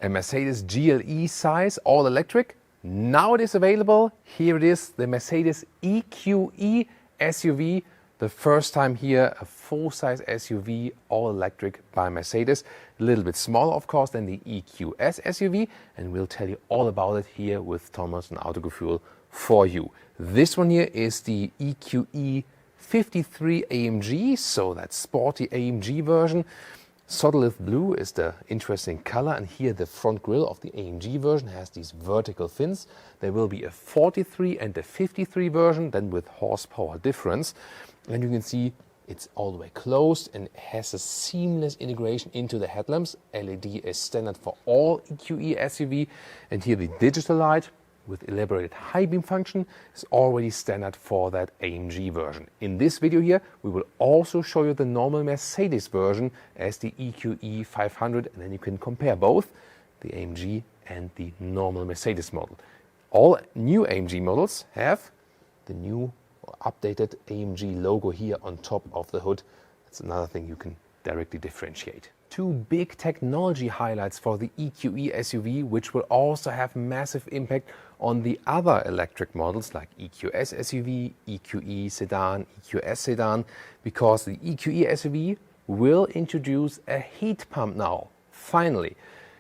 a Mercedes GLE size, all electric. Now it is available. Here it is, the Mercedes EQE SUV. The first time here, a full-size SUV, all electric by Mercedes. A little bit smaller, of course, than the EQS SUV. And we'll tell you all about it here with Thomas and Autogefühl for you. This one here is the EQE 53 AMG, so that sporty AMG version. Solid blue is the interesting color, and here the front grille of the AMG version has these vertical fins. There will be a 43 and a 53 version, then with horsepower difference. And you can see it's all the way closed and has a seamless integration into the headlamps. LED is standard for all EQE SUV, and here the digital light with elaborated high beam function is already standard for that AMG version. In this video here, we will also show you the normal Mercedes version as the EQE 500, and then you can compare both the AMG and the normal Mercedes model. All new AMG models have the new or updated AMG logo here on top of the hood. That's another thing you can directly differentiate. Two big technology highlights for the EQE SUV, which will also have massive impact on the other electric models like EQS SUV, EQE sedan, EQS sedan, because the EQE SUV will introduce a heat pump now, finally.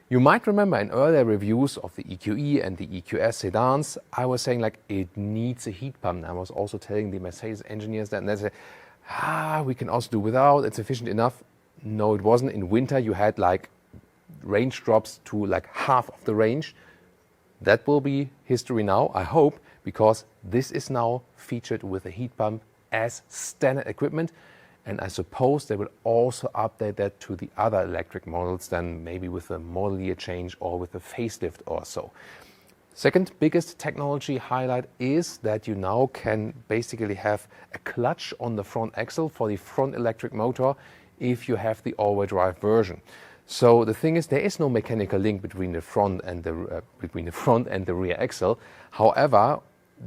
You might remember in earlier reviews of the EQE and the EQS sedans, I was saying like it needs a heat pump. And I was also telling the Mercedes engineers that, and they said, we can also do without, it's efficient enough. No, it wasn't. In winter you had like range drops to like half of the range. That will be history now, I hope, because this is now featured with a heat pump as standard equipment. And I suppose they will also update that to the other electric models, then maybe with a model year change or with a facelift or so. Second biggest technology highlight is that you now can basically have a clutch on the front axle for the front electric motor if you have the all-wheel drive version. So the thing is, there is no mechanical link between the front and the rear axle. However,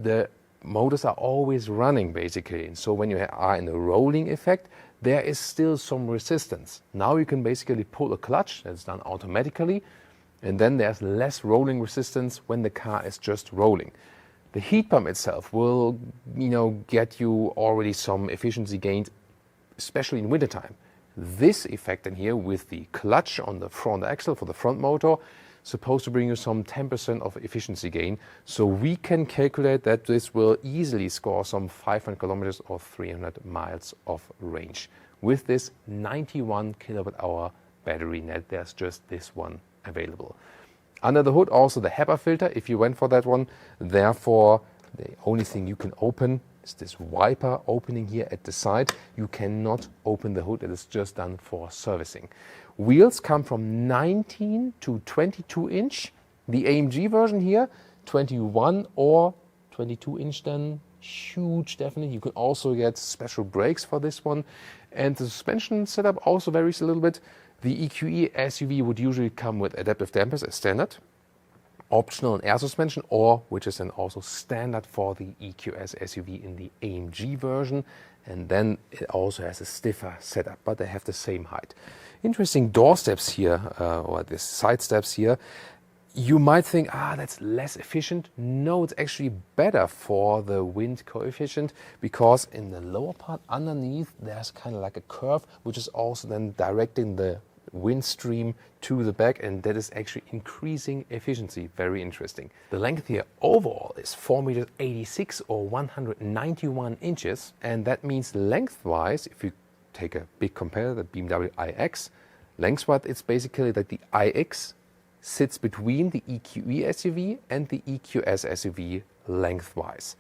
the motors are always running basically, and so when you are in a rolling effect, there is still some resistance. Now you can basically pull a clutch, that's done automatically, and then there's less rolling resistance when the car is just rolling. The heat pump itself will, get you already some efficiency gains, especially in wintertime. This effect in here with the clutch on the front axle for the front motor supposed to bring you some 10% of efficiency gain. So we can calculate that this will easily score some 500 kilometers or 300 miles of range. With this 91 kilowatt hour battery net, there's just this one available. Under the hood also the HEPA filter if you went for that one. Therefore, the only thing you can open is this wiper opening here at the side. You cannot open the hood, it is just done for servicing. Wheels come from 19 to 22 inch. The AMG version here, 21 or 22 inch then, huge definitely. You can also get special brakes for this one. And the suspension setup also varies a little bit. The EQE SUV would usually come with adaptive dampers as standard, optional and air suspension, or which is then also standard for the EQS SUV in the AMG version, and then it also has a stiffer setup, but they have the same height. Interesting door steps here, or the side steps here. You might think, that's less efficient. No, it's actually better for the wind coefficient, because in the lower part underneath there's kind of like a curve, which is also then directing the wind stream to the back, and that is actually increasing efficiency. Very interesting. The length here overall is 4.86 meters or 191 inches, and that means lengthwise, if you take a big comparator, the BMW iX, lengthwise it's basically that the iX sits between the EQE SUV and the EQS SUV lengthwise.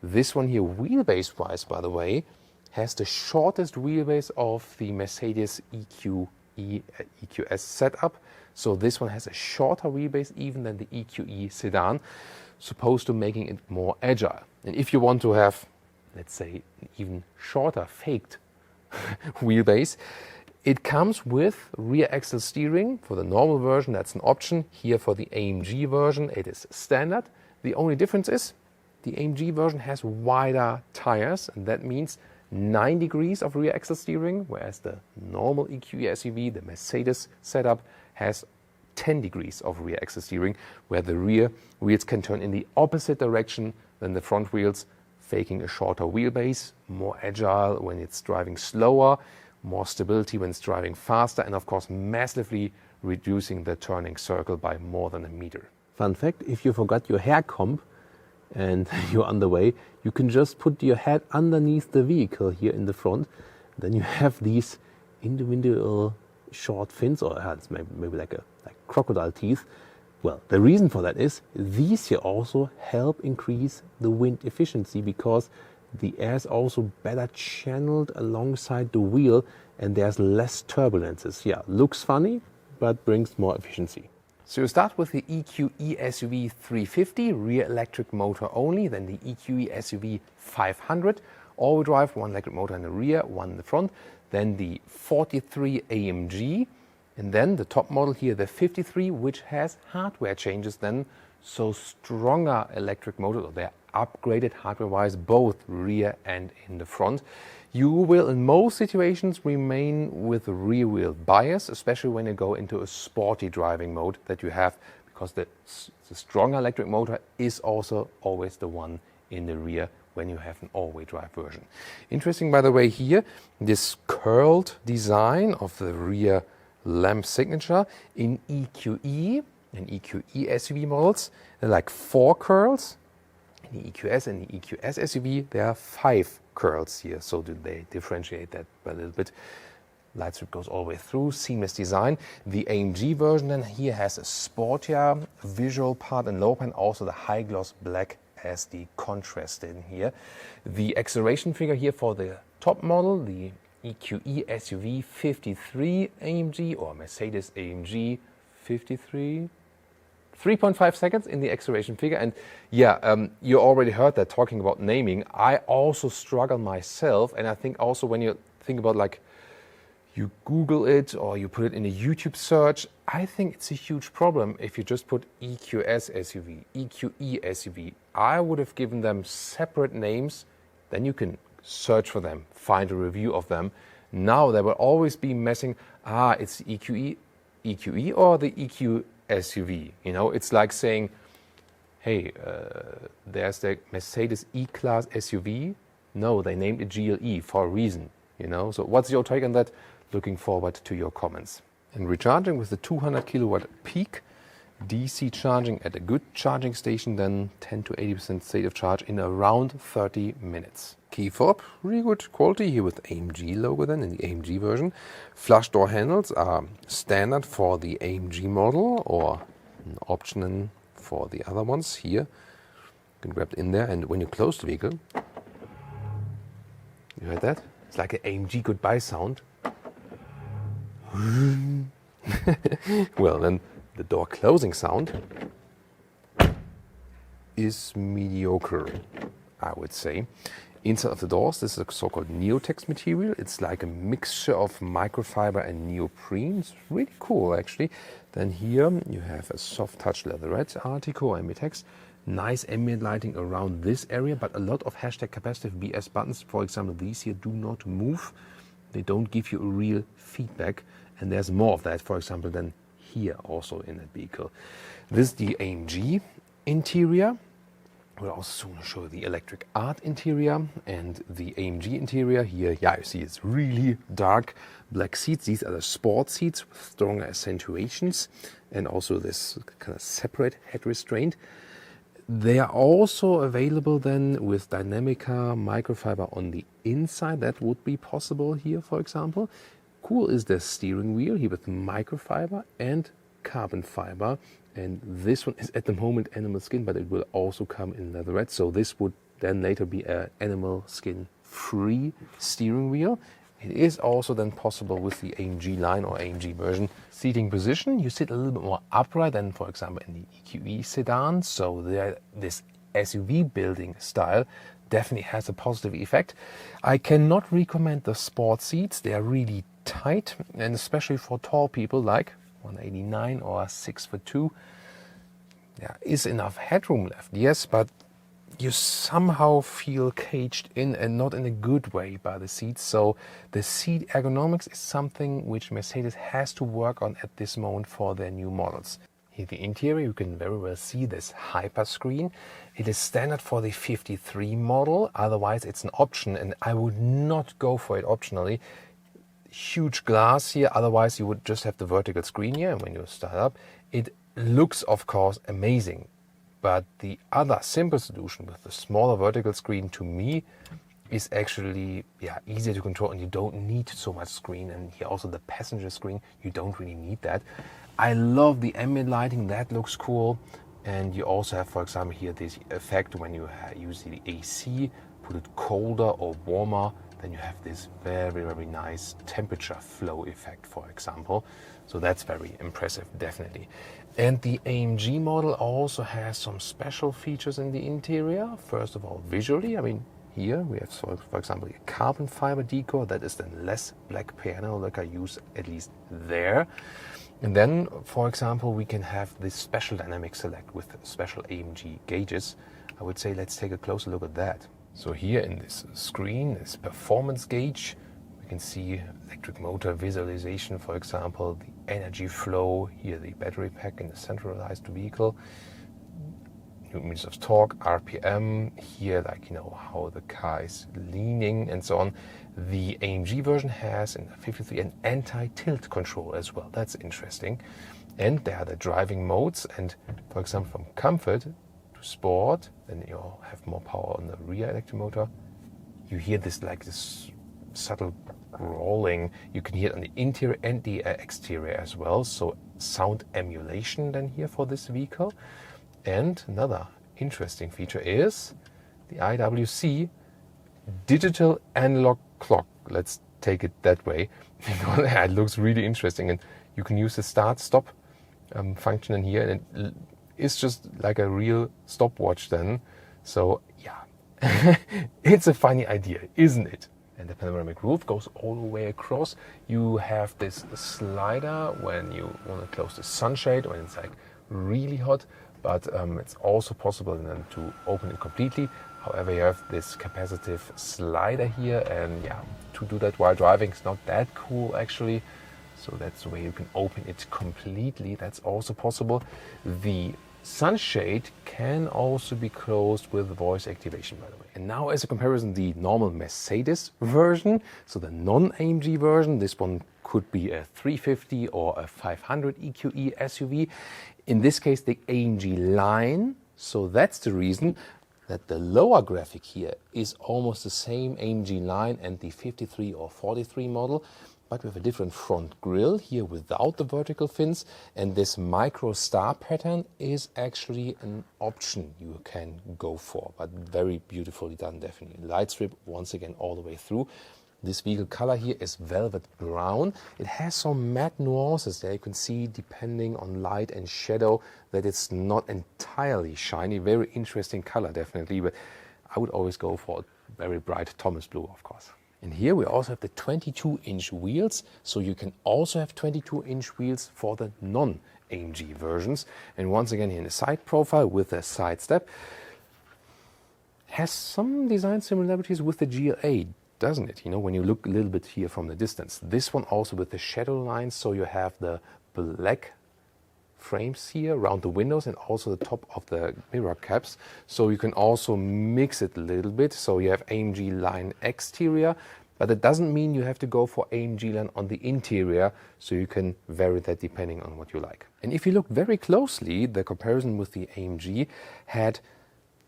This one here, wheelbase-wise, by the way, has the shortest wheelbase of the Mercedes EQS setup. So this one has a shorter wheelbase even than the EQE sedan, supposed to making it more agile. And if you want to have, let's say, an even shorter faked wheelbase, it comes with rear axle steering. For the normal version, that's an option. Here for the AMG version, it is standard. The only difference is the AMG version has wider tires, and that means 9 degrees of rear axle steering, whereas the normal EQE SUV, the Mercedes setup, has 10 degrees of rear axis steering, where the rear wheels can turn in the opposite direction than the front wheels, faking a shorter wheelbase, more agile when it's driving slower, more stability when it's driving faster, and of course massively reducing the turning circle by more than a meter. Fun fact, if you forgot your hair comb and you're on the way, you can just put your head underneath the vehicle here in the front. Then you have these individual short fins, or it's maybe like crocodile teeth. Well, the reason for that is these here also help increase the wind efficiency because the air is also better channeled alongside the wheel and there's less turbulences. Yeah, looks funny, but brings more efficiency. So you start with the EQE SUV 350, rear electric motor only, then the EQE SUV 500, all-wheel drive, one electric motor in the rear, one in the front, then the 43 AMG, and then the top model here, the 53, which has hardware changes then, so stronger electric motors, or they're upgraded hardware-wise, both rear and in the front. You will in most situations remain with a rear wheel bias, especially when you go into a sporty driving mode that you have, because the stronger electric motor is also always the one in the rear when you have an all-wheel drive version. Interesting, by the way, here, this curled design of the rear lamp signature in EQE and EQE SUV models, there are like 4 curls. In the EQS and the EQS SUV, there are 5 curls here, so they differentiate that a little bit. Light strip goes all the way through, seamless design. The AMG version then here has a sportier visual part and lower part, also the high gloss black as the contrast in here. The acceleration figure here for the top model, the EQE SUV 53 AMG or Mercedes AMG 53, 3.5 seconds in the acceleration figure. And yeah, you already heard that talking about naming. I also struggle myself, and I think also when you think about like you Google it or you put it in a YouTube search, I think it's a huge problem if you just put EQS SUV, EQE SUV. I would have given them separate names, then you can search for them, find a review of them. Now there will always be messing, it's EQE or the EQ SUV. You know, it's like saying, hey, there's the Mercedes E-Class SUV. No, they named it GLE for a reason, you know. So what's your take on that? Looking forward to your comments. And recharging with the 200 kilowatt peak, DC charging at a good charging station, then 10 to 80% state of charge in around 30 minutes. Key fob, really good quality here with AMG logo then in the AMG version. Flush door handles are standard for the AMG model or an option for the other ones here. You can grab it in there, and when you close the vehicle, you heard that? It's like an AMG goodbye sound. Well, then the door closing sound is mediocre, I would say. Inside of the doors, this is a so-called neotex material. It's like a mixture of microfiber and neoprene. It's really cool, actually. Then here you have a soft touch leatherette article, ambitex. Nice ambient lighting around this area, but a lot of hashtag capacitive BS buttons. For example, these here do not move. They don't give you a real feedback. And there's more of that, for example, than here also in that vehicle. This is the AMG interior. We'll also soon show the electric art interior and the AMG interior here. Yeah, you see it's really dark black seats. These are the sport seats with stronger accentuations and also this kind of separate head restraint. They are also available then with Dynamica microfiber on the inside. That would be possible here, for example. Cool is the steering wheel here with microfiber and carbon fiber. And this one is at the moment animal skin, but it will also come in leatherette. So this would then later be an animal skin free steering wheel. It is also then possible with the AMG line or AMG version. Seating position, you sit a little bit more upright than, for example, in the EQE sedan. So this SUV building style definitely has a positive effect. I cannot recommend the sport seats. They are really tight, and especially for tall people like 189 or 6'2". There is enough headroom left, yes, but you somehow feel caged in and not in a good way by the seats. So the seat ergonomics is something which Mercedes has to work on at this moment for their new models. Here the interior, you can very well see this hyper screen. It is standard for the 53 model, otherwise it's an option, and I would not go for it optionally. Huge glass here, otherwise you would just have the vertical screen here, and when you start up, it looks of course amazing. But the other simple solution with the smaller vertical screen, to me, is actually easier to control, and you don't need so much screen. And here also the passenger screen, you don't really need that. I love the ambient lighting, that looks cool. And you also have, for example, here this effect when you use the AC, put it colder or warmer, then you have this very, very nice temperature flow effect, for example. So that's very impressive, definitely. And the AMG model also has some special features in the interior. First of all, visually, I mean, here we have, for example, a carbon fiber decor that is then less black piano like I use at least there. And then, for example, we can have this special dynamic select with special AMG gauges. I would say let's take a closer look at that. So here in this screen, this performance gauge, we can see electric motor visualization, for example, the energy flow, here the battery pack in the centralized vehicle, newton meters of torque, RPM, here like, how the car is leaning and so on. The AMG version has in the 53 an anti-tilt control as well. That's interesting. And there are the driving modes, and for example, from comfort to sport, then you have more power on the rear electric motor. You hear this subtle growling. You can hear it on the interior and the exterior as well. So sound emulation then here for this vehicle. And another interesting feature is the IWC digital analog clock. Let's take it that way. It looks really interesting, and you can use the start-stop function in here, and it is just like a real stopwatch then. So yeah, it's a funny idea, isn't it? And the panoramic roof goes all the way across. You have this slider when you want to close the sunshade when it's like really hot, but it's also possible then to open it completely. However, you have this capacitive slider here, and to do that while driving is not that cool actually. So that's the way you can open it completely. That's also possible. The sunshade can also be closed with voice activation, by the way. And now as a comparison, the normal Mercedes version, so the non-AMG version, this one could be a 350 or a 500 EQE SUV. In this case, the AMG line. So that's the reason that the lower graphic here is almost the same AMG line and the 53 or 43 model, but with a different front grille here without the vertical fins, and this micro star pattern is actually an option you can go for, but very beautifully done, definitely. Light strip once again all the way through. This vehicle color here is velvet brown. It has some matte nuances there. You can see, depending on light and shadow, that it's not entirely shiny. Very interesting color, definitely, but I would always go for a very bright Thomas blue, of course. And here we also have the 22-inch wheels, so you can also have 22-inch wheels for the non-AMG versions. And once again, here in the side profile with the side step, has some design similarities with the GLA, doesn't it? When you look a little bit here from the distance. This one also with the shadow lines, so you have the black frames here around the windows and also the top of the mirror caps. So you can also mix it a little bit. So you have AMG line exterior, but it doesn't mean you have to go for AMG line on the interior. So you can vary that depending on what you like. And if you look very closely, the comparison with the AMG had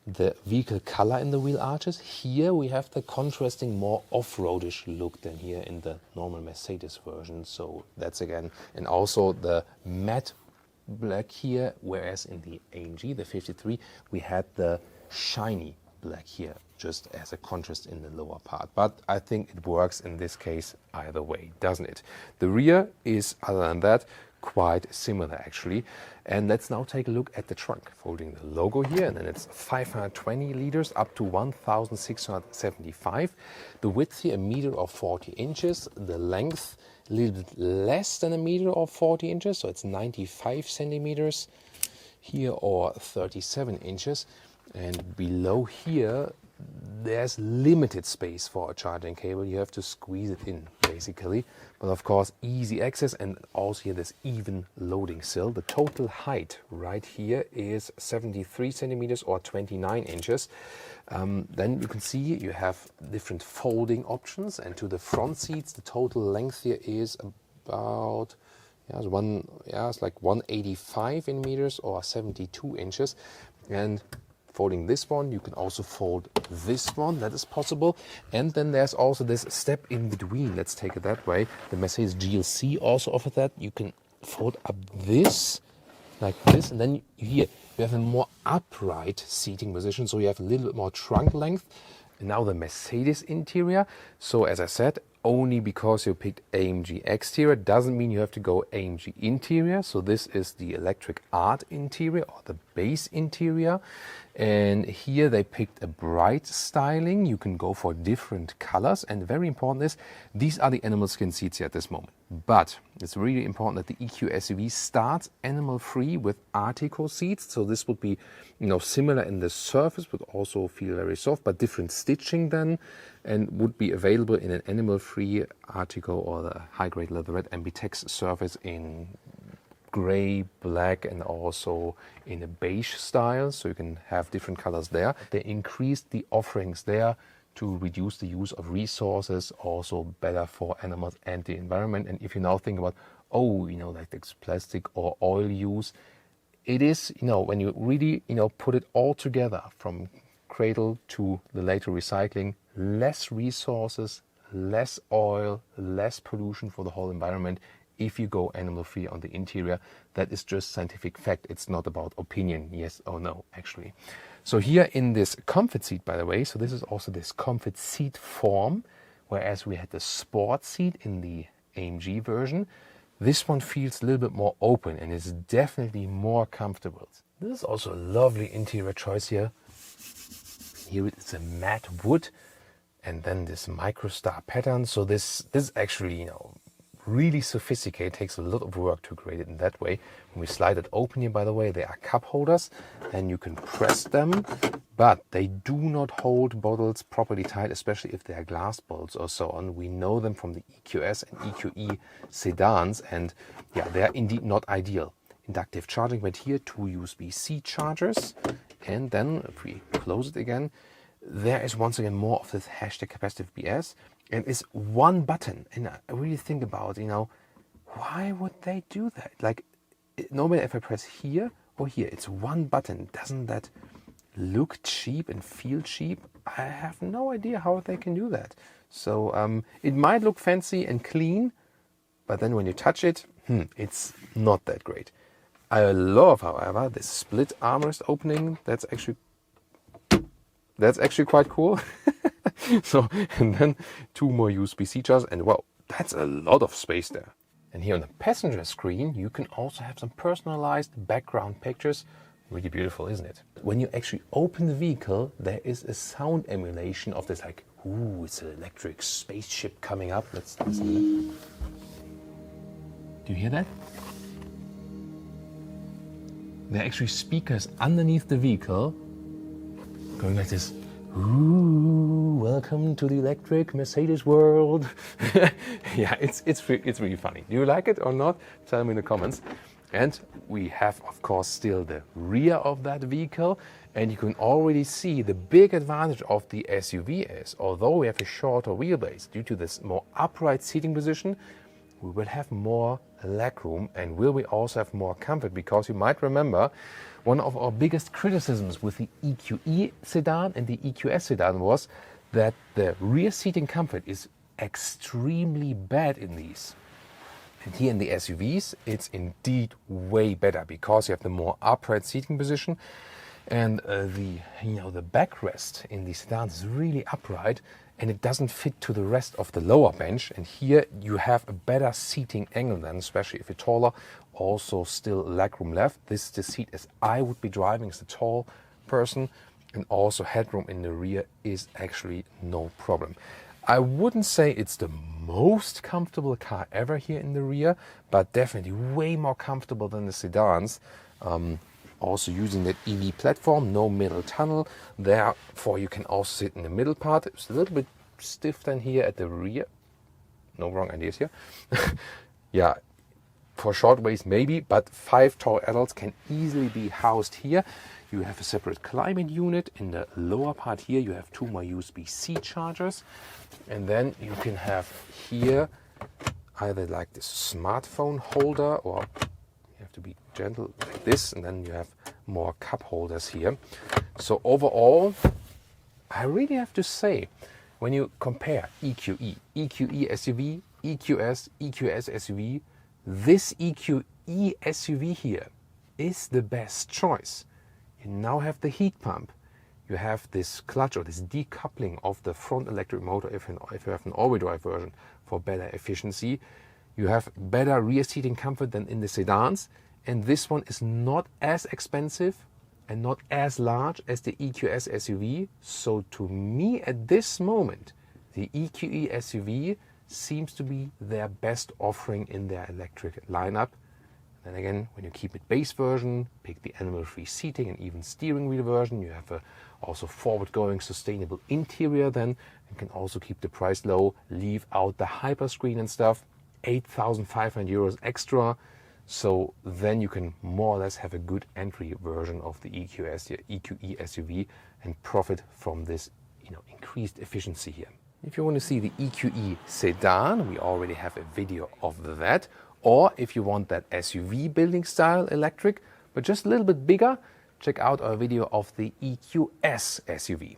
the vehicle color in the wheel arches. Here we have the contrasting, more off-roadish look than here in the normal Mercedes version. So that's again, and also the matte black here, whereas in the AMG, the 53, we had the shiny black here, just as a contrast in the lower part. But I think it works in this case either way, doesn't it? The rear is, other than that, quite similar actually. And let's now take a look at the trunk. Folding the logo here, and then it's 520 liters up to 1,675. The width here, 1 meter or 40 inches. The length, a little bit less than 1 meter or 40 inches, so it's 95 centimeters here or 37 inches. And below here, there's limited space for a charging cable. You have to squeeze it in, basically. But of course, easy access, and also here there's even loading sill. The total height right here is 73 centimeters or 29 inches. Then you can see you have different folding options, and to the front seats, the total length here is about it's like 185 in meters or 72 inches. And folding this one, you can also fold this one, that is possible. And then there's also this step in between, let's take it that way. The Mercedes GLC also offers that. You can fold up this, like this, and then here you have a more upright seating position, so you have a little bit more trunk length. And now the Mercedes interior. So as I said, only because you picked AMG exterior doesn't mean you have to go AMG interior. So this is the electric art interior or the base interior. And here they picked a bright styling. You can go for different colors. And very important is, these are the animal skin seats here at this moment. But it's really important that the Eqe SUV starts animal-free with Artico seats. So this would be, similar in the surface, would also feel very soft, but different stitching then, and would be available in an animal-free Artico or the high-grade leatherette MBTEX surface in gray, black, and also in a beige style. So you can have different colors there. They increased the offerings there to reduce the use of resources, also better for animals and the environment. And if you now think about, like this plastic or oil use, it is, when you really, put it all together from cradle to the later recycling, less resources, less oil, less pollution for the whole environment if you go animal-free on the interior. That is just scientific fact. It's not about opinion, yes or no, actually. So here in this comfort seat, by the way, so this is also this comfort seat form, whereas we had the sport seat in the AMG version. This one feels a little bit more open and is definitely more comfortable. This is also a lovely interior choice here. Here it's a matte wood and then this microstar pattern. So this is actually, really sophisticated. It takes a lot of work to create it in that way. When we slide it open here, by the way, they are cup holders and you can press them, but they do not hold bottles properly tight, especially if they are glass bottles or so on. We know them from the EQS and EQE sedans, and yeah, they are indeed not ideal. Inductive charging, but here 2 USB-C chargers, and then if we close it again, there is once again more of this hashtag capacitive BS. And it's one button. And I really think about, why would they do that? Like, normally if I press here or here, it's one button. Doesn't that look cheap and feel cheap? I have no idea how they can do that. So it might look fancy and clean, but then when you touch it, it's not that great. I love, however, this split armrest opening. That's actually quite cool. So, and then 2 more USB-C chargers, and wow, that's a lot of space there. And here on the passenger screen, you can also have some personalized background pictures. Really beautiful, isn't it? When you actually open the vehicle, there is a sound emulation of this, like, ooh, it's an electric spaceship coming up. Let's listen. Do you hear that? There are actually speakers underneath the vehicle going like this. Ooh, welcome to the electric Mercedes world. Yeah, it's really funny. Do you like it or not? Tell me in the comments. And we have, of course, still the rear of that vehicle. And you can already see the big advantage of the SUV is, although we have a shorter wheelbase, due to this more upright seating position, we will have more legroom, and will we also have more comfort? Because you might remember, one of our biggest criticisms with the EQE sedan and the EQS sedan was that the rear seating comfort is extremely bad in these. And here in the SUVs, it's indeed way better because you have the more upright seating position, and the backrest in the sedans is really upright, and it doesn't fit to the rest of the lower bench. And here you have a better seating angle then, especially if you're taller. Also still legroom left. This is the seat as I would be driving as a tall person, and also headroom in the rear is actually no problem. I wouldn't say it's the most comfortable car ever here in the rear, but definitely way more comfortable than the sedans. also using that EV platform, no middle tunnel. Therefore, you can also sit in the middle part. It's a little bit stiff than here at the rear. No wrong ideas here. Yeah, for short waist maybe, but 5 tall adults can easily be housed here. You have a separate climate unit. In the lower part here, you have 2 more USB-C chargers. And then you can have here either like this smartphone holder, or you have to be gentle like this, and then you have more cup holders here. So overall, I really have to say, when you compare EQE, EQE SUV, EQS, EQS SUV, this EQE SUV here is the best choice. You now have the heat pump. You have this clutch or this decoupling of the front electric motor if you have an all-wheel drive version for better efficiency. You have better rear seating comfort than in the sedans. And this one is not as expensive and not as large as the EQS SUV. So to me at this moment, the EQE SUV seems to be their best offering in their electric lineup. Then again, when you keep it base version, pick the animal-free seating and even steering wheel version, you have a also forward-going sustainable interior then, and can also keep the price low, leave out the hyperscreen and stuff, 8,500 euros extra. So then you can more or less have a good entry version of the EQE SUV and profit from this, increased efficiency here. If you want to see the EQE sedan, we already have a video of that. Or if you want that SUV building style electric, but just a little bit bigger, check out our video of the EQS SUV.